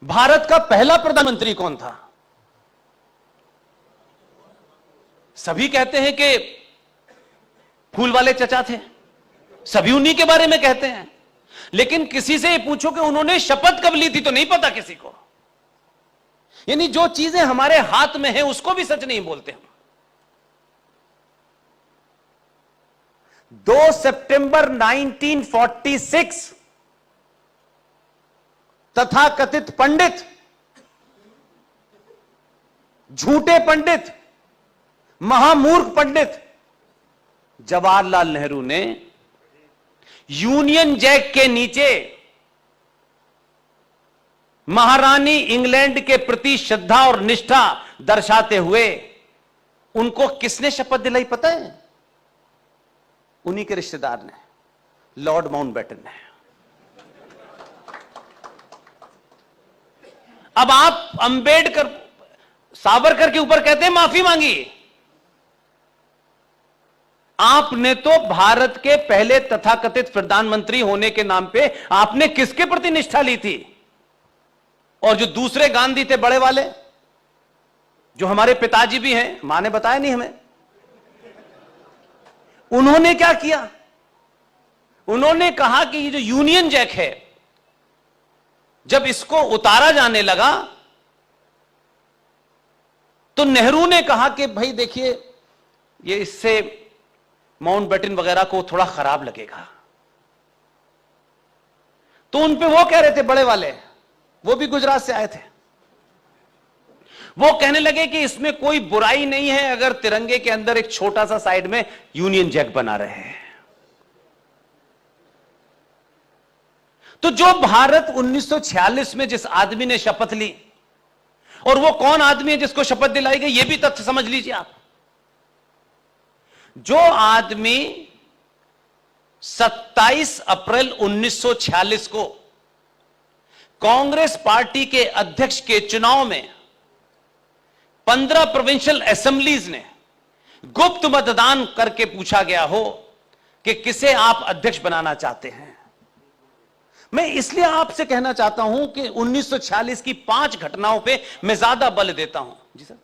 भारत का पहला प्रधानमंत्री कौन था? सभी कहते हैं कि फूल वाले चचा थे, सभी उन्हीं के बारे में कहते हैं, लेकिन किसी से पूछो कि उन्होंने शपथ कब ली थी तो नहीं पता किसी को। यानी जो चीजें हमारे हाथ में हैं उसको भी सच नहीं बोलते हम। 2 सितंबर 1946 तथाकथित पंडित, झूठे पंडित, महामूर्ख पंडित जवाहरलाल नेहरू ने यूनियन जैक के नीचे महारानी इंग्लैंड के प्रति श्रद्धा और निष्ठा दर्शाते हुए उनको किसने शपथ दिलाई पता है? उन्हीं के रिश्तेदार ने, लॉर्ड माउंटबेटन ने। अब आप अंबेडकर, सावरकर के ऊपर कहते हैं माफी मांगी। आपने तो भारत के पहले तथाकथित प्रधानमंत्री होने के नाम पे आपने किसके प्रति निष्ठा ली थी? और जो दूसरे गांधी थे बड़े वाले, जो हमारे पिताजी भी हैं, मां ने बताया नहीं हमें, उन्होंने क्या किया? उन्होंने कहा कि ये जो यूनियन जैक है, जब इसको उतारा जाने लगा तो नेहरू ने कहा कि भाई देखिए, ये इससे माउंटबेटन वगैरह को थोड़ा खराब लगेगा। तो उन पे वो कह रहे थे, बड़े वाले, वो भी गुजरात से आए थे, वो कहने लगे कि इसमें कोई बुराई नहीं है अगर तिरंगे के अंदर एक छोटा सा साइड में यूनियन जैक बना रहे हैं। तो जो भारत 1946 में जिस आदमी ने शपथ ली, और वो कौन आदमी है जिसको शपथ दिलाई गई, ये भी तथ्य समझ लीजिए आप। जो आदमी 27 अप्रैल 1946 को कांग्रेस पार्टी के अध्यक्ष के चुनाव में 15 प्रोविंशियल असेंबलीज ने गुप्त मतदान करके पूछा गया हो कि किसे आप अध्यक्ष बनाना चाहते हैं। मैं इसलिए आपसे कहना चाहता हूं कि 1946 की 5 घटनाओं पे मैं ज्यादा बल देता हूं। जी सर,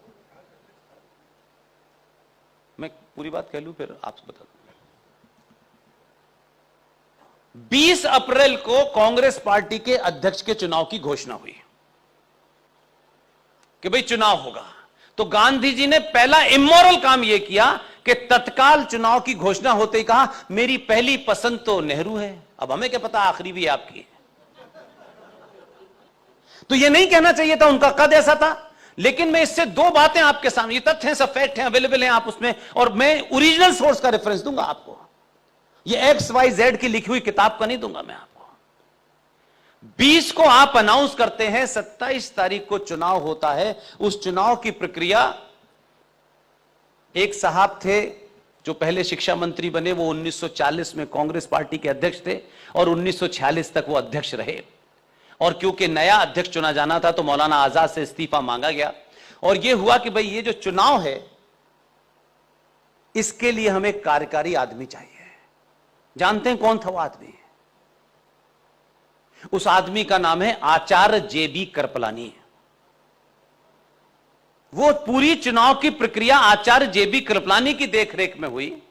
मैं पूरी बात कह लूं फिर आपसे बता दूं। 20 अप्रैल को कांग्रेस पार्टी के अध्यक्ष के चुनाव की घोषणा हुई कि भाई चुनाव होगा। तो गांधी जी ने पहला इमोरल काम यह किया कि तत्काल चुनाव की घोषणा होते ही कहा, मेरी पहली पसंद तो नेहरू है। अब हमें क्या पता आखिरी भी आपकी है। तो यह नहीं कहना चाहिए था, उनका कद ऐसा था। लेकिन मैं इससे 2 बातें आपके सामने, ये तथ्य हैं, सब फैक्ट हैं, अवेलेबल हैं आप उसमें, और मैं ओरिजिनल सोर्स का रेफरेंस दूंगा आपको। ये XYZ की लिखी हुई किताब का नहीं दूंगा मैं आपको। 20 को आप अनाउंस करते हैं, 27 तारीख को चुनाव होता है। उस चुनाव की प्रक्रिया, एक साहब थे जो पहले शिक्षा मंत्री बने, वो 1940 में कांग्रेस पार्टी के अध्यक्ष थे और 1946 तक वो अध्यक्ष रहे। और क्योंकि नया अध्यक्ष चुना जाना था तो मौलाना आजाद से इस्तीफा मांगा गया, और यह हुआ कि भाई ये जो चुनाव है इसके लिए हमें कार्यकारी आदमी चाहिए। जानते हैं कौन था वो आदमी? उस आदमी का नाम है आचार्य JB कृपलानी। वो पूरी चुनाव की प्रक्रिया आचार्य JB कृपलानी की देखरेख में हुई,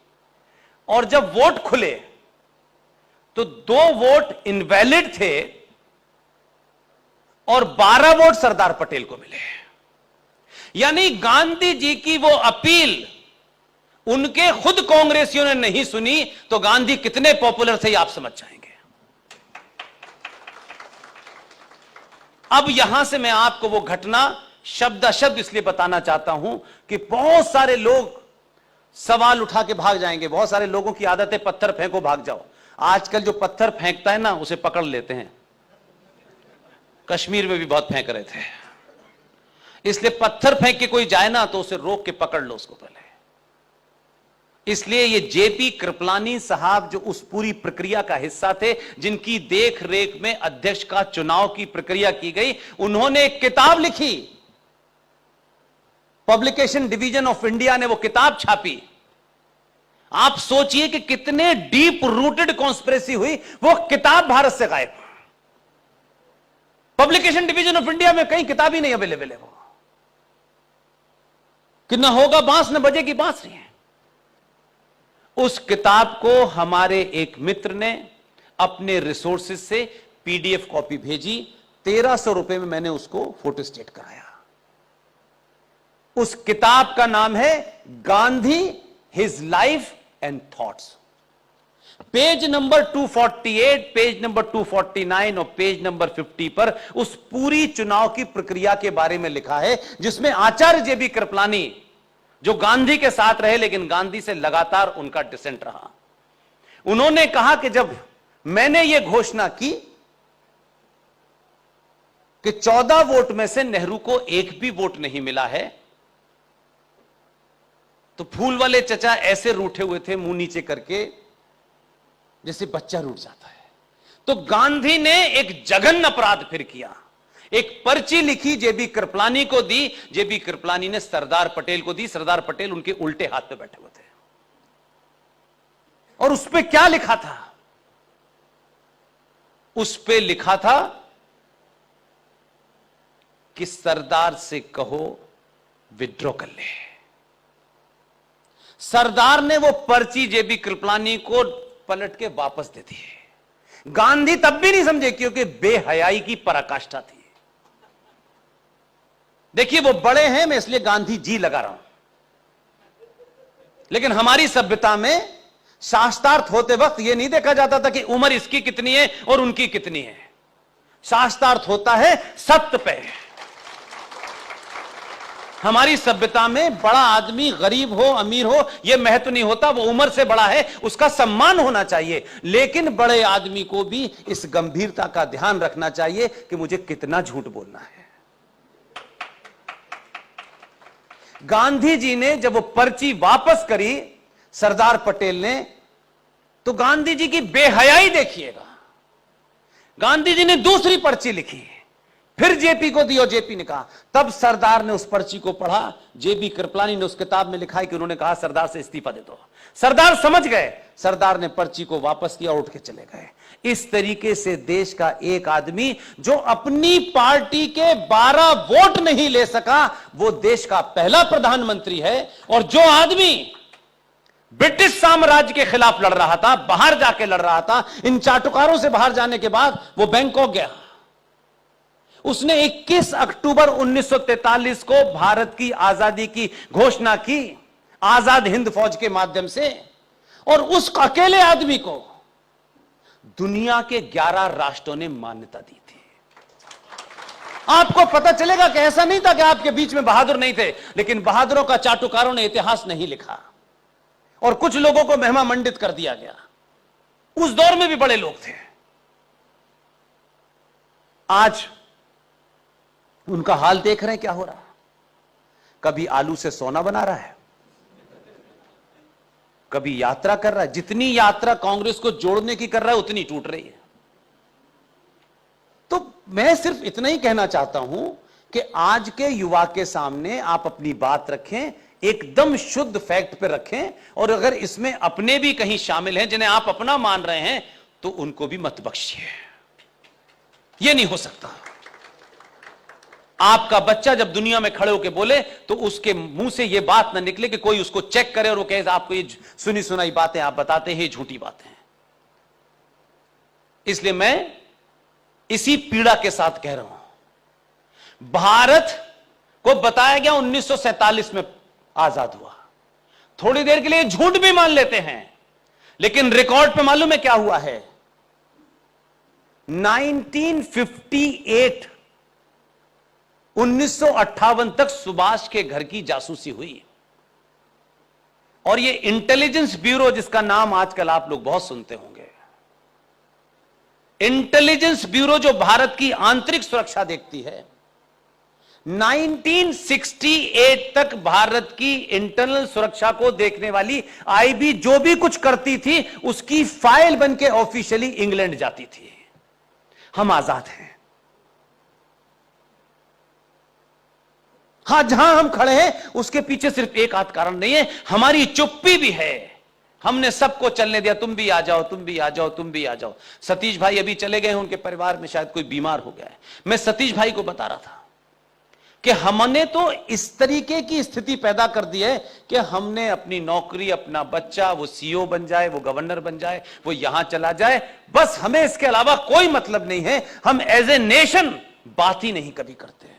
और जब वोट खुले तो 2 वोट इनवैलिड थे और 12 वोट सरदार पटेल को मिले। यानी गांधी जी की वो अपील उनके खुद कांग्रेसियों ने नहीं सुनी, तो गांधी कितने पॉपुलर थे आप समझ जाएंगे। अब यहां से मैं आपको वो घटना शब्द इसलिए बताना चाहता हूं कि बहुत सारे लोग सवाल उठा के भाग जाएंगे। बहुत सारे लोगों की आदत है पत्थर फेंको भाग जाओ। आजकल जो पत्थर फेंकता है ना, उसे पकड़ लेते हैं। कश्मीर में भी बहुत फेंक रहे थे, इसलिए पत्थर फेंक के कोई जाए ना तो उसे रोक के पकड़ लो उसको पहले। इसलिए ये JB कृपलानी साहब जो उस पूरी प्रक्रिया का हिस्सा थे, जिनकी देख रेख में अध्यक्ष का चुनाव की प्रक्रिया की गई, उन्होंने एक किताब लिखी। पब्लिकेशन डिवीजन ऑफ इंडिया ने वो किताब छापी। आप सोचिए कि कितने डीप रूटेड कॉन्स्पिरेसी हुई। वो किताब भारत से गायब। पब्लिकेशन डिवीजन ऑफ इंडिया में कहीं किताब ही नहीं अवेलेबल है वो, कि न होगा बांस न बजेगी बांसुरी है। उस किताब को हमारे एक मित्र ने अपने रिसोर्सेज से पीडीएफ कॉपी भेजी, 1300 रुपए में मैंने उसको फोटोस्टेट कराया। उस किताब का नाम है Gandhi, his life and thoughts. Page number 248, page number 249 और पेज नंबर 50 पर उस पूरी चुनाव की प्रक्रिया के बारे में लिखा है, जिसमें आचार्य जेबी कृपलानी जो गांधी के साथ रहे लेकिन गांधी से लगातार उनका डिसेंट रहा, उन्होंने कहा कि जब मैंने यह घोषणा की कि 14 वोट में से नेहरू को एक भी वोट नहीं मिला है, तो फूल वाले चचा ऐसे रूठे हुए थे मुंह नीचे करके जैसे बच्चा रूठ जाता है। तो गांधी ने एक जघन्य अपराध फिर किया, एक पर्ची लिखी, जेबी कृपलानी को दी, जेबी कृपलानी ने सरदार पटेल को दी, सरदार पटेल उनके उल्टे हाथ पे बैठे हुए थे। और उस पे क्या लिखा था? उस पे लिखा था कि सरदार से कहो विड्रॉ कर ले। सरदार ने वो पर्ची जेबी कृपलानी को पलट के वापस दे दी। गांधी तब भी नहीं समझे क्योंकि बेहयाई की पराकाष्ठा थी। देखिए वो बड़े हैं, मैं इसलिए गांधी जी लगा रहा हूं, लेकिन हमारी सभ्यता में शास्त्रार्थ होते वक्त यह नहीं देखा जाता था कि उम्र इसकी कितनी है और उनकी कितनी है। शास्त्रार्थ होता है सत्य पे। हमारी सभ्यता में बड़ा आदमी गरीब हो अमीर हो यह महत्व नहीं होता, वो उम्र से बड़ा है उसका सम्मान होना चाहिए, लेकिन बड़े आदमी को भी इस गंभीरता का ध्यान रखना चाहिए कि मुझे कितना झूठ बोलना है। गांधी जी ने जब वो पर्ची वापस करी सरदार पटेल ने, तो गांधी जी की बेहयाई देखिएगा। गांधी जी ने दूसरी पर्ची लिखी, फिर जेपी को दी और जेपी ने कहा, तब सरदार ने उस पर्ची को पढ़ा। जेबी कृपलानी ने उस किताब में लिखा है कि उन्होंने कहा सरदार से इस्तीफा दे दो। सरदार समझ गए, सरदार ने पर्ची को वापस किया, उठ के चले गए। इस तरीके से देश का एक आदमी जो अपनी पार्टी के 12 वोट नहीं ले सका, वो देश का पहला प्रधानमंत्री है। और जो आदमी ब्रिटिश साम्राज्य के खिलाफ लड़ रहा था, बाहर जाके लड़ रहा था, इन चाटुकारों से बाहर जाने के बाद वो बैंकॉक गया। उसने 21 अक्टूबर 1943 को भारत की आजादी की घोषणा की आजाद हिंद फौज के माध्यम से, और उस अकेले आदमी को दुनिया के 11 राष्ट्रों ने मान्यता दी थी। आपको पता चलेगा कि ऐसा नहीं था कि आपके बीच में बहादुर नहीं थे, लेकिन बहादुरों का चाटुकारों ने इतिहास नहीं लिखा और कुछ लोगों को महिमा मंडित कर दिया गया। उस दौर में भी बड़े लोग थे। आज उनका हाल देख रहे हैं क्या हो रहा। कभी आलू से सोना बना रहा है, कभी यात्रा कर रहा है। जितनी यात्रा कांग्रेस को जोड़ने की कर रहा है उतनी टूट रही है। तो मैं सिर्फ इतना ही कहना चाहता हूं कि आज के युवा के सामने आप अपनी बात रखें, एकदम शुद्ध फैक्ट पे रखें, और अगर इसमें अपने भी कहीं शामिल हैं जिन्हें आप अपना मान रहे हैं तो उनको भी मत बख्शिए। यह नहीं हो सकता। आपका बच्चा जब दुनिया में खड़े होकर बोले तो उसके मुंह से यह बात ना निकले कि कोई उसको चेक करे और वो कहे आपको ये सुनी सुनाई बातें आप बताते हैं, झूठी बातें हैं। इसलिए मैं इसी पीड़ा के साथ कह रहा हूं, भारत को बताया गया 1947 में आजाद हुआ। थोड़ी देर के लिए झूठ भी मान लेते हैं, लेकिन रिकॉर्ड पे मालूम है क्या हुआ है? 1958 तक सुभाष के घर की जासूसी हुई, और ये इंटेलिजेंस ब्यूरो जिसका नाम आजकल आप लोग बहुत सुनते होंगे, इंटेलिजेंस ब्यूरो जो भारत की आंतरिक सुरक्षा देखती है, 1968 तक भारत की इंटरनल सुरक्षा को देखने वाली आईबी जो भी कुछ करती थी उसकी फाइल बनके ऑफिशियली इंग्लैंड जाती थी। हम आजाद हैं। हां, जहां हम खड़े हैं उसके पीछे सिर्फ एक आध कारण नहीं है, हमारी चुप्पी भी है। हमने सबको चलने दिया, तुम भी आ जाओ, तुम भी आ जाओ, तुम भी आ जाओ। सतीश भाई अभी चले गए हैं, उनके परिवार में शायद कोई बीमार हो गया है। मैं सतीश भाई को बता रहा था कि हमने तो इस तरीके की स्थिति पैदा कर दी है कि हमने अपनी नौकरी, अपना बच्चा, वो सीईओ बन जाए, वो गवर्नर बन जाए, वो यहां चला जाए, बस हमें इसके अलावा कोई मतलब नहीं है। हम एज ए नेशन बात ही नहीं कभी करते हैं।